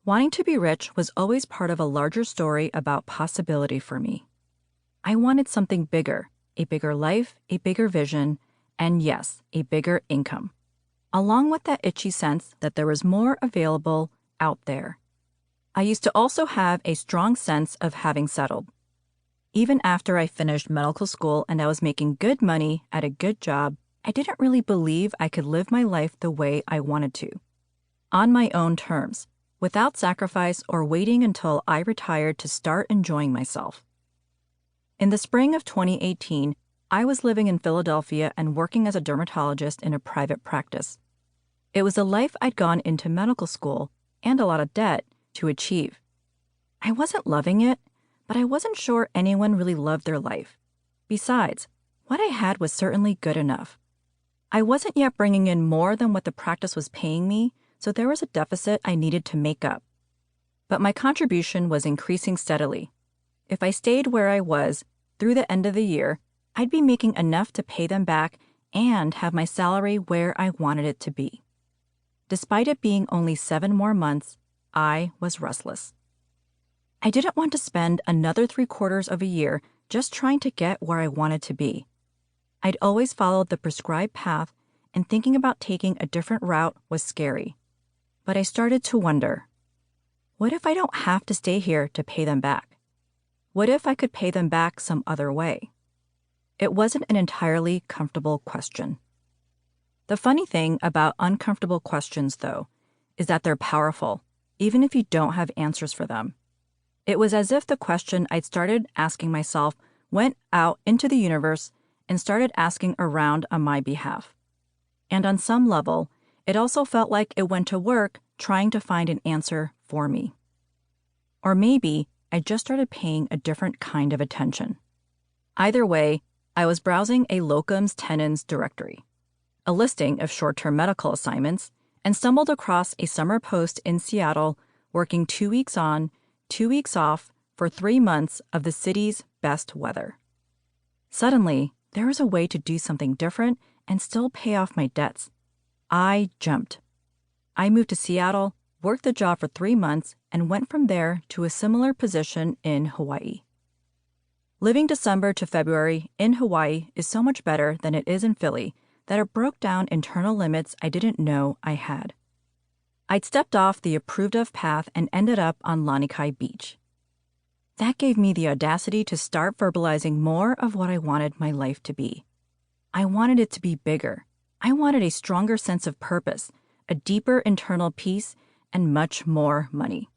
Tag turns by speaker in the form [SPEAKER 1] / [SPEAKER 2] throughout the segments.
[SPEAKER 1] Wanting to be rich was always part of a larger story about possibility for me. I wanted something bigger, a bigger life, a bigger vision, and yes, a bigger income. Along with that itchy sense that there was more available out there. I used to also have a strong sense of having settled. Even after I finished medical school and I was making good money at a good job, I didn't really believe I could live my life the way I wanted to. On my own terms, without sacrifice or waiting until I retired to start enjoying myself. In the spring of 2018, I was living in Philadelphia and working as a dermatologist in a private practice. It was a life I'd gone into medical school and a lot of debt to achieve. I wasn't loving it, but I wasn't sure anyone really loved their life. Besides, what I had was certainly good enough. I wasn't yet bringing in more than what the practice was paying me, so there was a deficit I needed to make up. But my contribution was increasing steadily. If I stayed where I was through the end of the year, I'd be making enough to pay them back and have my salary where I wanted it to be. Despite it being only 7 more months, I was restless. I didn't want to spend another 3/4 of a year just trying to get where I wanted to be. I'd always followed the prescribed path, and thinking about taking a different route was scary. But I started to wonder, what if I don't have to stay here to pay them back? What if I could pay them back some other way? It wasn't an entirely comfortable question. The funny thing about uncomfortable questions, though, is that they're powerful, even if you don't have answers for them. It was as if the question I'd started asking myself went out into the universe and started asking around on my behalf. And on some level, it also felt like it went to work trying to find an answer for me. Or maybe I just started paying a different kind of attention. Either way, I was browsing a locums tenens directory, a listing of short-term medical assignments, and stumbled across a summer post in Seattle working 2 weeks on, 2 weeks off for 3 months of the city's best weather. Suddenly, there was a way to do something different and still pay off my debts. I jumped. I moved to Seattle, worked the job for 3 months, and went from there to a similar position in Hawaii. Living December to February in Hawaii is so much better than it is in Philly that it broke down internal limits I didn't know I had. I'd stepped off the approved-of path and ended up on Lanikai Beach. That gave me the audacity to start verbalizing more of what I wanted my life to be. I wanted it to be bigger. I wanted a stronger sense of purpose, a deeper internal peace, and much more money.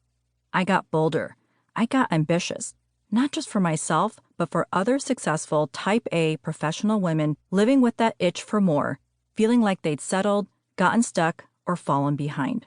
[SPEAKER 1] I got bolder. I got ambitious, not just for myself, but for other successful Type A professional women living with that itch for more, feeling like they'd settled, gotten stuck, or fallen behind.